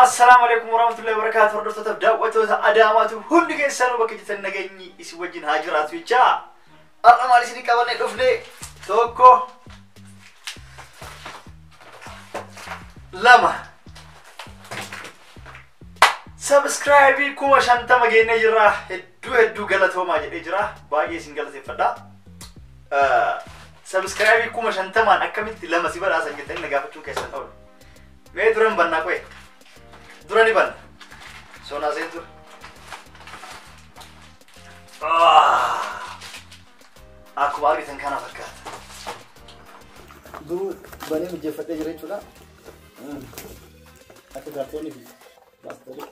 السلام عليكم ورحمة الله وبركاته. ردت دعوة أدامات هند كيسانو بكتة النجني يسوجين هاجرات في جا. أنا مالي سني كمان نكفني توكو. لما سبسكرايب كوما شانتا مجينا جرا هدو غلطه ما جدي جرا باقي سنغلطه فدا سبسكرايب كوما شانتا ما نكمل لما سيبا راسن جتن نغافتو كيسان اول مي درن بنا كوي دراني بن سونا زيتو aku bagi tengkana fakat dulu bani menjefat aja jadi cula aku garto ni bas tadi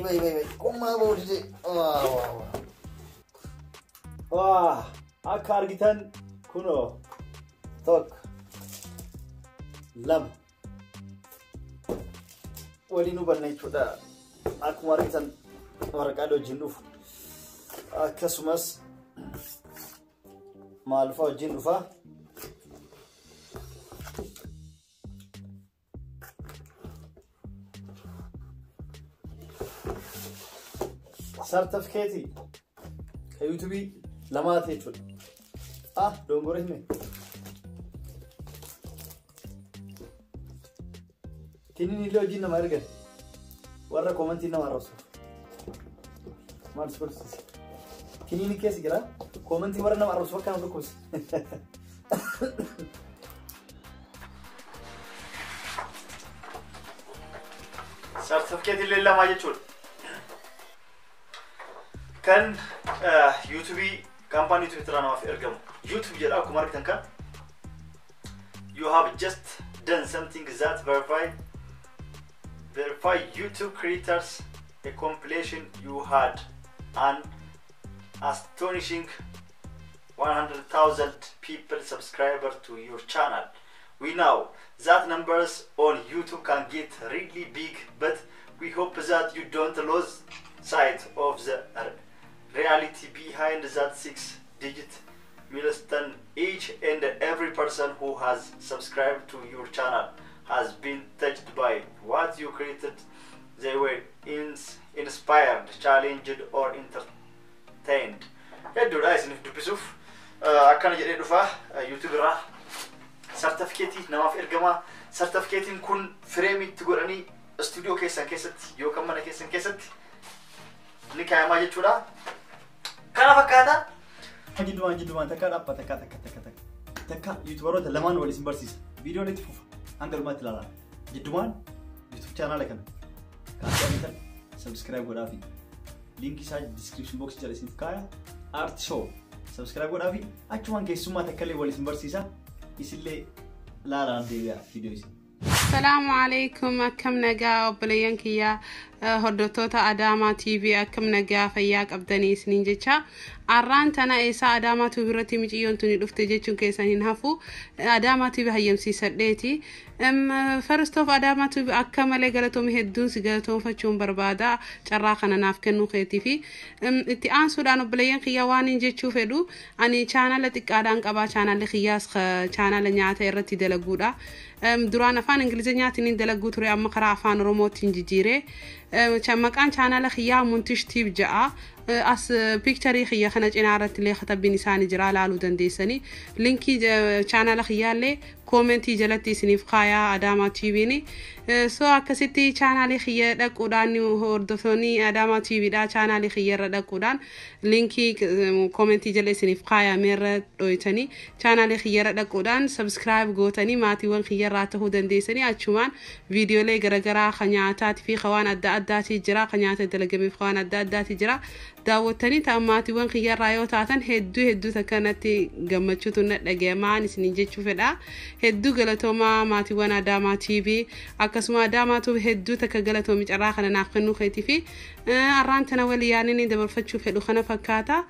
baik koma bau di wah akar gitan kuno tok lam wali nu banai cula aku maritan warqado jinnuf akasumas malfa jinnufa certificate YouTube lama techul dongore me kini lo jinna marga warra comment inna maraso Mars versus. Kini ni kes gira? Comment warra na maraso kan rukos. Certificate lilla ma yechul. Kan YouTube company Twitter na fi ergam. YouTube jara ku marketing kan. You have just done something that verify YouTube creators a compilation you had an astonishing 100,000 people subscriber to your channel. We know that numbers on YouTube can get really big, but we hope that you don't lose sight of the reality behind that 6-digit milestone. Each and every person who has subscribed to your channel has been touched by what you created. They were inspired, challenged, or entertained. Hedo guys, if dubisuf akana jere dufa YouTube ra certificate nama fi ergama certificate kun frame tugorani studio kesan kesati yo kamana kesan kesati ni kayama jechura kana fakata jiduwan takada apa taka YouTuber ro laman wali simbarsis video ni tifufa angal matlala jiduwan YouTube channel kan subscribe go dafi link isa description box jale sin kaya art show subscribe go dafi achuan ke suma takale wali sin barsisa isille la deya video isi السلام عليكم أكم نجا وبليانك يا هردوتا أداما TV أكم نجا فياك أبداني سنين جتشا أرانتنا إيسا أداما TV رتي مجيون توني لفتجتشون كيسان هنهفو أداما TV هيم سيسرديتي first of أداما TV أكم لقلتهم هدون سجلتهم فتشون بربادا شراخنا نافكنو خيتي في اتقان سودانو بليانك يا وانين جتشو فدو أني channel تكادان كبا channel خياس channel نياتا رتي دلقودا دوران أفان إنجليزية تنين دلقوت رأي أما قرأ أفان روموت إنجيرة كان channel خيا منتج تيب جاء as picture خيا خناج إن عرضت لي خطب بنسان جرال على دنديسني لينكي channel خيا لي كومنتي جلتي سنيف خايا أداما تيبيني سو أكسيتي channel خيا دك وداني هوردفوني أداما تيبي دا channel خيا ردك ودان لينكي كومنتي جلتي سنيف خايا مير دويتني channel خيا ردك ودان سبسكرايب جوتني ماتي وان خيا راته دنديسني أشومان فيديو لي جرا خنياتات في خوان أداتي جرا خنيات دلقمي في خوان أداتي جرا داوتني تأماتي وان خيار رايو تاتن هدو تكنتي جمتشوتنا لجماعة سنيجي تشوفها هدو قلتهما ماتي وانا داما TV أكسما داما تو هدو تكجلتهم مجراخنا ناقنو خيتي في أرانتنا ولياني ندبر فتشوف هدو خنا فكاتا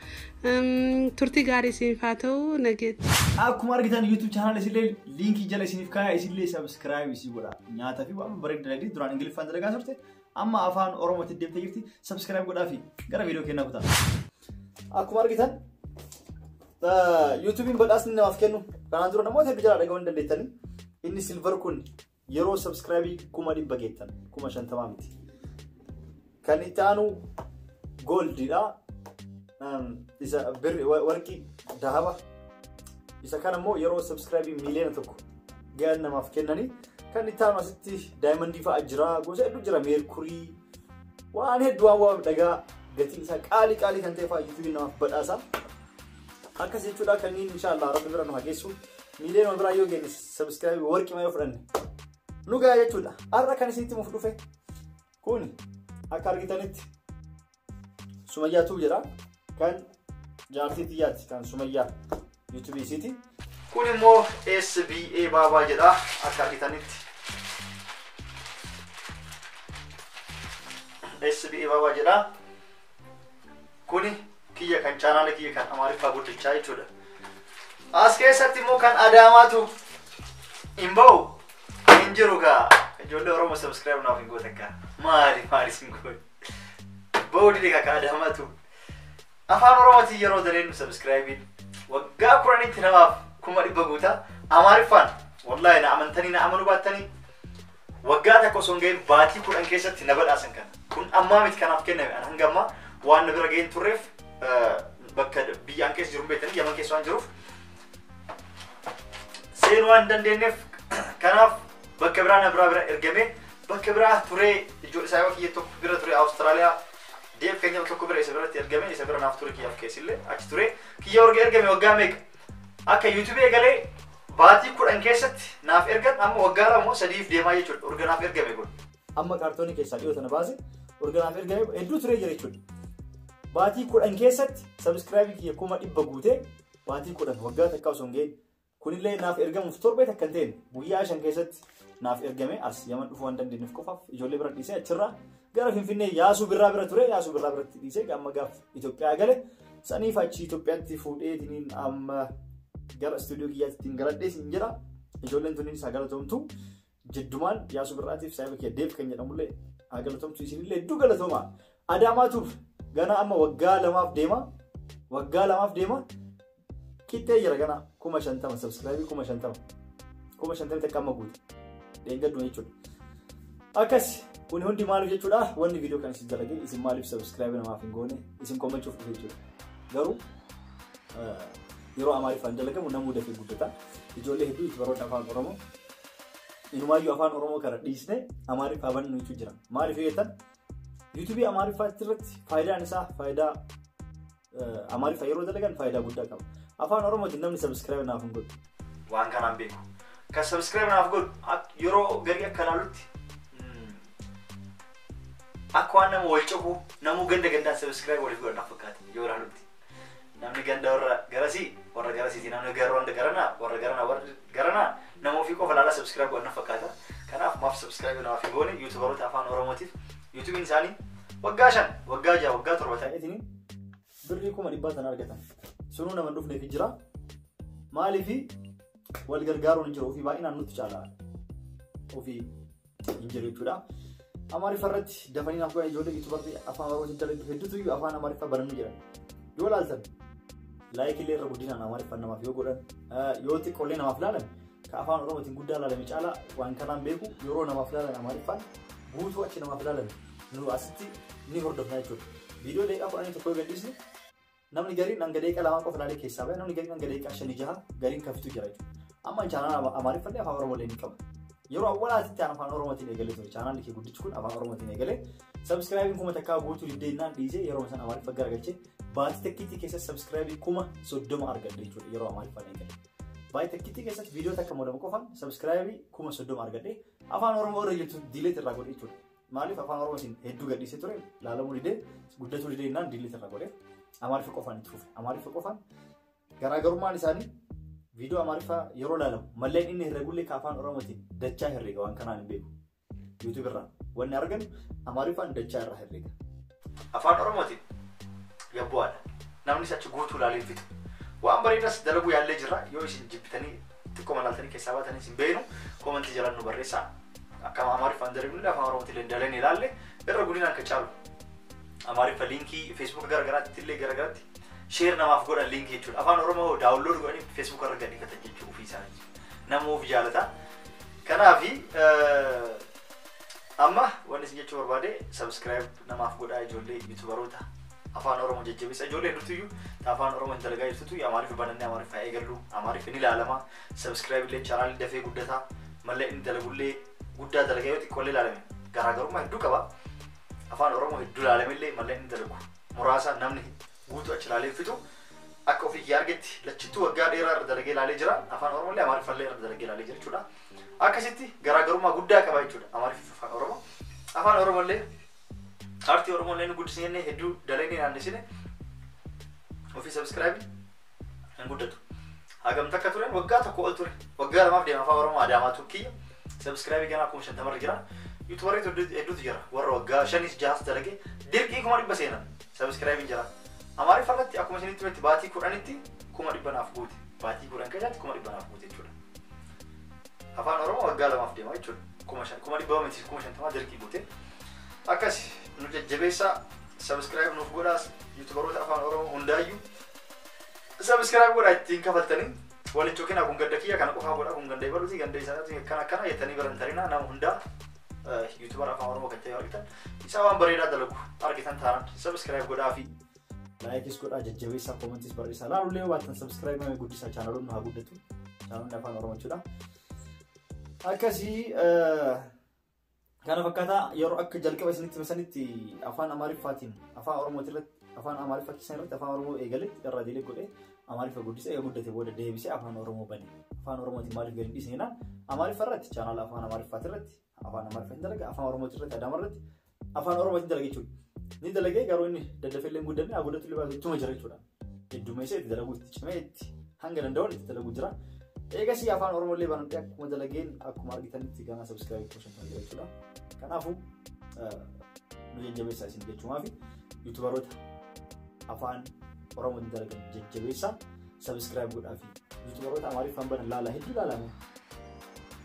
ترتي غاري سينفاتو نجت aku margitan YouTube channel isille link jale sinifkaya isille subscribe isibura nyaata fi waan bareed daladi duran ingilifaan dalaga sorte amma afaan oromo tiddeemte jirti subscribe godhaa fi gara video kenna kutaa aku margitan YouTubein badhaasni namaaf kennu kanaan dura namoota hedduu jala dhagahuun dandeettanii inni silver kun yeroo subscribe 100 geettan 50 miti kan itaanu gold dha isa warqi dahaba isa kan ammoo yeroo subscribe miliyoona tokko gaan namaaf kennani kan itaanu asitti diamond fa ajira gosa hedduu jira mercury waan hedduu waan dhagaa gatiin isa qaali kan ta'e fa YouTube namaaf badhaasa akkas jechuudha kan inshallah rabbi bira nu hageessu miliyoona bira yoo geenne subscribe warqi mayo fudhanne nu gaa jechuudha arra kan isinitti muf dhufe kun akka argitanitti Sumayyaatu jira kan jaartii tiyyaatti kan Sumayyaa YouTube isiiti kun immoo SBA Baba jedha akka argitanitti SBA Baba jedha kuni kiyya kan channel kiyya kan Amaariffaa guddichaa jechuudha as keessatti immoo kan Adaamaatu imboo injiruga ijoollee Oromoo subscribe naaf hin gootakka maali singoon boodi ka Adaamaatu afaan Oromooti yeroo dareen subscribe waggaa kuranitti namaaf 100 guuta Amaariffaan wallahi na amantanii na amanu baattanii waggaa takko songeen baatii 10 keessatti na badhaasan kan kun ammaa miti kanaaf kenname an hangamma waan bira ga'een turreef bakka biyyaan keessa jiru beekanii yaman keessa waan jiruuf seen waan dandeenyeef kanaaf bakka biraa na bira ergame bakka biraa turee ijoo isaa yoo kiyya tokko bira turee Awustiraaliyaa deef keenya tokko bira isa biratti ergame isa bira naaf turee kiyyaaf keessillee achi turee kiyya ergame waggaa meeqa akka YouTube eegalee baatii 10 keessatti naaf ergan amma waggaa lamoo sadiif deemaa jechuudha urga naaf ergame kun amma kaartoonii keessaa dhiyoo sana baase urga naaf ergame hedduu turee jira jechuudha baatii 10 keessatti subscribe kiyya 100 guutee baatii 10 waggaa takka osoo hin geenye kunillee naaf ergamuuf torbee takka hin ta'in guyyaa 5 keessatti naaf ergame as yaman dhufuu waan dandeenyeef qofaaf ijoollee bira dhiisee achirraa gara Finfinnee Yaasuu Birraa bira ture Yaasuu Birraa biratti dhiisee amma gaaf Itoophiyaa gale saniif achi Itoophiyaatti fuudheetiin amma gara studio kiyyaatti galadhees hin jira ijoolleen tunniin sagalatomtu jiddumaan Yaasuu Birraatiif saayibaa kiyya deef kan jedhamullee sagalatomtu isinillee hedduu galatooma Adaamaatuuf gana amma waggaa lamaaf deema kittee jira gana 50 subscribe 50 takka amma guute deeggaddu jechuudha akkas kun hundi maaliif jechuudha wanni video kan isin dalage isin maaliif subscribe namaaf hin goone isin komachuuf dhufe jechuudha garuu yeroo Amaariffaan dalagamu namuu dafee guddata ijoollee hedduu itti baroota afaan Oromoo inumaayyuu afaan Oromoo kana dhiisne Amaariffaa bannu jechuudha jira maaliif jettan YouTube Amaariffaa irratti faayidaan isaa faayidaa Amaariffaa yeroo dalagan faayidaa guddaa qaba afaan Oromootiin namni subscribe naaf hin godhu waan kanaan beeku kan subscribe naaf godhu yeroo garii akka laalutti akka waan nama wal cufu namuu gandaan subscribe waliif godhanaaf fakkaata yoo laalutti namni ganda warra garasiiti namni warra garanaa nama ofii qofa laala subscribe godhanaaf fakkaata kanaaf maaf subscribe naaf hin goone YouTuberoota afaan Oromootiif YouTubein isaanii waggaa 5 waggaa 6 waggaa 7 ta'eetiin birrii 100 tan argatan sunuu nama dhufneef jira maaliifi wal gargaaruun hin jiru ofii baay'inaan nutti caalaa ofii hin jiru jechuudha Amaariffaa irratti dafanii naaf godhan ijoollee YouTuberri afaan Oromootiin dalagu hedduutu afaan Amaariffaa barannu jiran yoo laaltan like illee irra guddinaan Amaariffaa namaaf yoo godhan yoo xiqqoolee namaaf laalan ka afaan Oromootiin guddaa laalame caalaa waan kanaan beeku yeroo namaaf laalan Amaariffaan guutuu achi namaaf laalan nu asitti ni hordofna jechuudha video deeqaa 11 gadhiisne namni gariin hanga deeqaa 2 qofa laalee keessaa bahe namni gariin hanga deeqaa 5-6 gariin kaftu jira jechuudha amma chaanal Amaariffaa afaan Oromoolee ni qaba yeroo awwaalaatti afaan Oromootiin eegalee ture chaanal kee guddichi kun afaan Oromootiin eegalee subscribe kuma takkaa guutuu diddeenaan dhiisee yeroo san Amaariffaa garagalchee baatii takkiitti keessatti subscribe 30 argadde jechuudha yeroo Amaariffaa eegalee baatii takkiitti keessatti video takka modama qofaan subscribe 30 argadde afaan Oromoo irra jirtu delete irraa godhe jechuudha maaliif afaan Oromootiin hedduu gadhiisee ture laalamuu didee guddatu diddeenaan delete irraa godhe Amaariffaa qofaan itti fufe Amaariffaa qofaan garaagarummaan isaanii video Amaariffaa yeroo laalamu malleen inni herreegullee ka afaan Oromootiin dachaa herreega waan kanaan hin beeku YouTube irraa wanni arganu Amaariffaan dachaa irraa herreega afaan Oromootiin yabbuwaadha namni sachi guutuu laalee fitu waan bareedas dalagu yaallee jirra yoo isin jibbitanii xiqqoo malaaltanii keessaa baatanii isin beenu komentii jalaan nu barreessaa akka Amaariffaan dalaguun afaan Oromootiin daleen ilaalle irra guddinaan ka caalu Amaariffaa linkii Facebook garagaraatti illee garagaraatti share namaaf godhan link jechuudha. Afaan Oromoo download godhanii Facebook irra gadhiifatan jechuudha ofii isaanii. Namoota jaalata. Kanaafi amma wanni isin jechuu barbaade subscribe namaaf godhaa ijoollee YouTuberoota afaan Oromoo jajjabeessa ijoollee hedduutu afaan Oromoo dalagaa jirtutu Amaariif banannee Amaariif eegallu Amaariif ni ilaalama subscribe illee channel dafee guddataa mallee inni dalagullee guddaa dalagaa yoo xiqqoo illee ilaalame garaagarummaa hedduu qaba afaan Oromoo hedduu ilaalame illee mallee inni dalagu muraasa namni guutuu achi ilaalee fitu akka ofii yaargetti lachittuu waggaa dheeraa irra dalagee ilaalee jira afaan Oromoo illee Amaariif illee irra dalagee ilaalee jira jechuudha. Akkasitti garaagarummaa guddaa qaba jechuudha Amaariif afaan Oromoo. Afaan Oromoo illee artii Oromoo illee guddisnee hedduu dalagee naannesine ofii subscribe hin guddatu. Hagam takka ture waggaa tokko ol ture. Waggaa lamaaf deema afaan Oromoo Adaamaa Turkiyya. Subscribe ganaa 50 irra jira. YouTuberii hedduutu jira. Warra waggaa 5-6 dalagee dirqii 100 seenan subscribe jira. Amaariif irratti akkuma isinitti metti baatii 10tti 100 naaf guute. Baatii 10 keessatti 100 naaf guute jechuudha. Afaan Oromoo waggaa lamaaf deema jechuudha. 50 dirqii guute. Akkas nu jajjabeessa subscribe nuuf godhaa YouTuberoota afaan Oromoo hundaayyuu subscribe godhaa ittiin kafaltanii waliin chookinaa kun gadda kiyya kana qofaa godhaa kun ganda ibaluuti ganda isaanii akkana jettanii barantarina nama hundaa YouTuber afaan Oromoo kan ta'e argitan isa waan bareedaa dalagu argitan taanaan subscribe godhaa fi like godhaa jajjabeessaa commentis barreessaa laalullee waatan subscribe nama guddisaa channelun nu haa guddatu channelun afaan Oromoo jechuudha. Akkasii kana fakkaata yeroo akka jalqaba isinitti masanitti afaan Amaariffaatiin afaan Oromootirratti afaan Amaariffaatiin irratti afaan Oromoo eegalee irra diilee godhee Amaariffa guddisee guddate booda deebisee afaan Oromoo bane afaan Oromootiin maaliif gadi dhiisneenaa Amaariffa irratti channel afaan Amaariffaatirratti afaan Amaariffaatiin dalaga afaan Oromootirratti Adaamarratti afaan Oromootiin dalaga jechuudha. Ni dalagee garuu inni daddafellee guddannee aguddatu libaatu ittuma jira jechuudha. Heddumeessee itti dalaguutti cimee itti hanga danda'uun itti dalagu jira. Eegasii afaan Oromoo illee banadhee akkuma dalageen akkuma argitanitti gama subscribe gochuun jechuudha. Kanaafuu nu jajjabeessaa isin jechuumaa fi YouTuberoota afaan Oromoo dalagan jajjabeessaa subscribe godhaa fi YouTuberoota Amaariffaan banan laalaa hedduu laalame.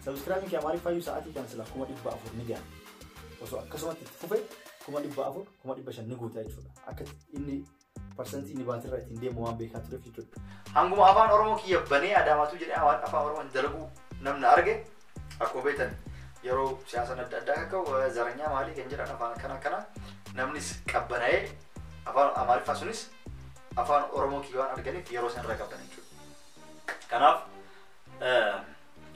Subscribe kee Amaariffaayyuu sa'aatii kan sila 400 ni gahan. Osoo akkasumatti itti fufee 400 500 ni guutaa jechuudha. Akka inni percentii inni baatirra ittiin deemu waan beekaa tureef jechuudha. Hanguma afaan Oromoo kiyya banee Adaamaatu jedhee afaan Oromoo dalagu namni arge akkuma beektan yeroo siyaasaan adda addaa akka ka'u zaranyaa maalii kan jedhan afaan kana namnis qabbana'ee afaan Amaariffaa sunis afaan Oromoo kiyya waan arganiif yeroo san irra qabban jechuudha. Kanaaf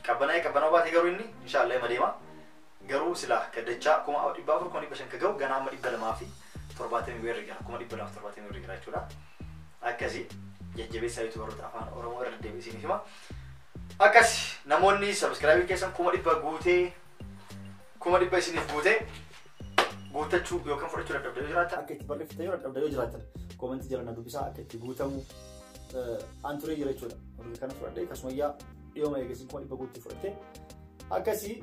qabbanaa baatee garuu inni inshaallah madeema garuu sila kadachaa kuma 400 kan ga'u ganaa 270 weerri gara kuma 270 weerri gara jechuudha. Akkasii jajjabeessaa YouTuberoota afaan Oromoo irra deebisanii hima. Akkas namoonni subscribe keessan 100 guutee 100 isiniif guutee guutachuu yookaan fudhachuu dadhabdee jiraatan akka itti barreeffatan yoo dadhabdee jiraatan comment jala na dubbisaa akka itti guutamu anturee jira jechuudha. Kana fudhadhee akkasumayyaa dhiyooma eegasiin 100 guutii fudhattee akkasii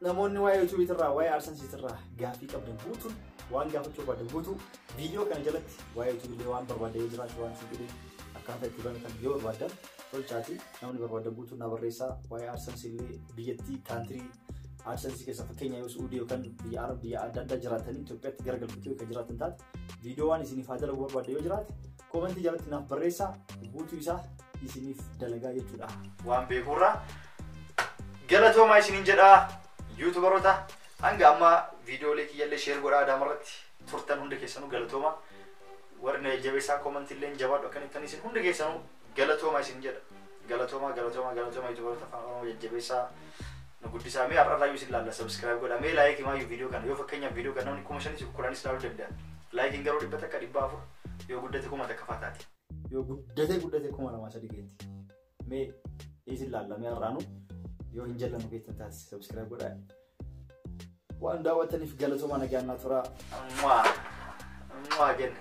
namoonni waa'ee YouTube irraa waa'ee AdSense irraa gaafii qabdan guutuun waan gaafachuu barbaadan guutuu viidiyoo kana jalatti waa'ee YouTube illee waan barbaadee jiraachuu waan isin akkaataa itti banatan yoo barbaadan tolchaati namni barbaadan guutuu na barreessaa waa'ee AdSense illee biyyattii kaantirii AdSense keessa fakkeenya yoo Suudii yookaan biyya Arab biyya adda addaa jiraatanii Itoophiyaatti garagalfatee kan jiraatan taate viidiyoo waan isiniif haa dalagu barbaadde yoo jiraate koomentii jalatti naaf barreessaa guutuu isaa isiniif dalagaa jechuudha. Waan beekurraa galatoomaa isiniin jedhaa YouTuberoota hanga amma viidiyoolee kiyyallee share godhaa Adaamarratti turtan hunda keessanuu galatooma warri na jajjabeessaa koomentii illee jabaadhu akkanittan isin hunda keessanuu galatooma isin jedha. Galatooma YouTuberoota afaan Oromoo jajjabeessaa nu guddisaa mee har'arraayyuu isin laalla subscribe godhaa mee like maayyuu viidiyoo kana yoo fakkeenyaaf viidiyoo kana namni 5,000 ilaaluu danda'a. Like garuu 100 yoo guddate 1,000 faataati. Yoo guddate 2,300 geetti. Mee isin laalla mee har'aanu yoo hin jallannu keessan taasise subscribe godhaa. Waan daawwataniif galatooma nagaan naa turaa. Mwaa gen.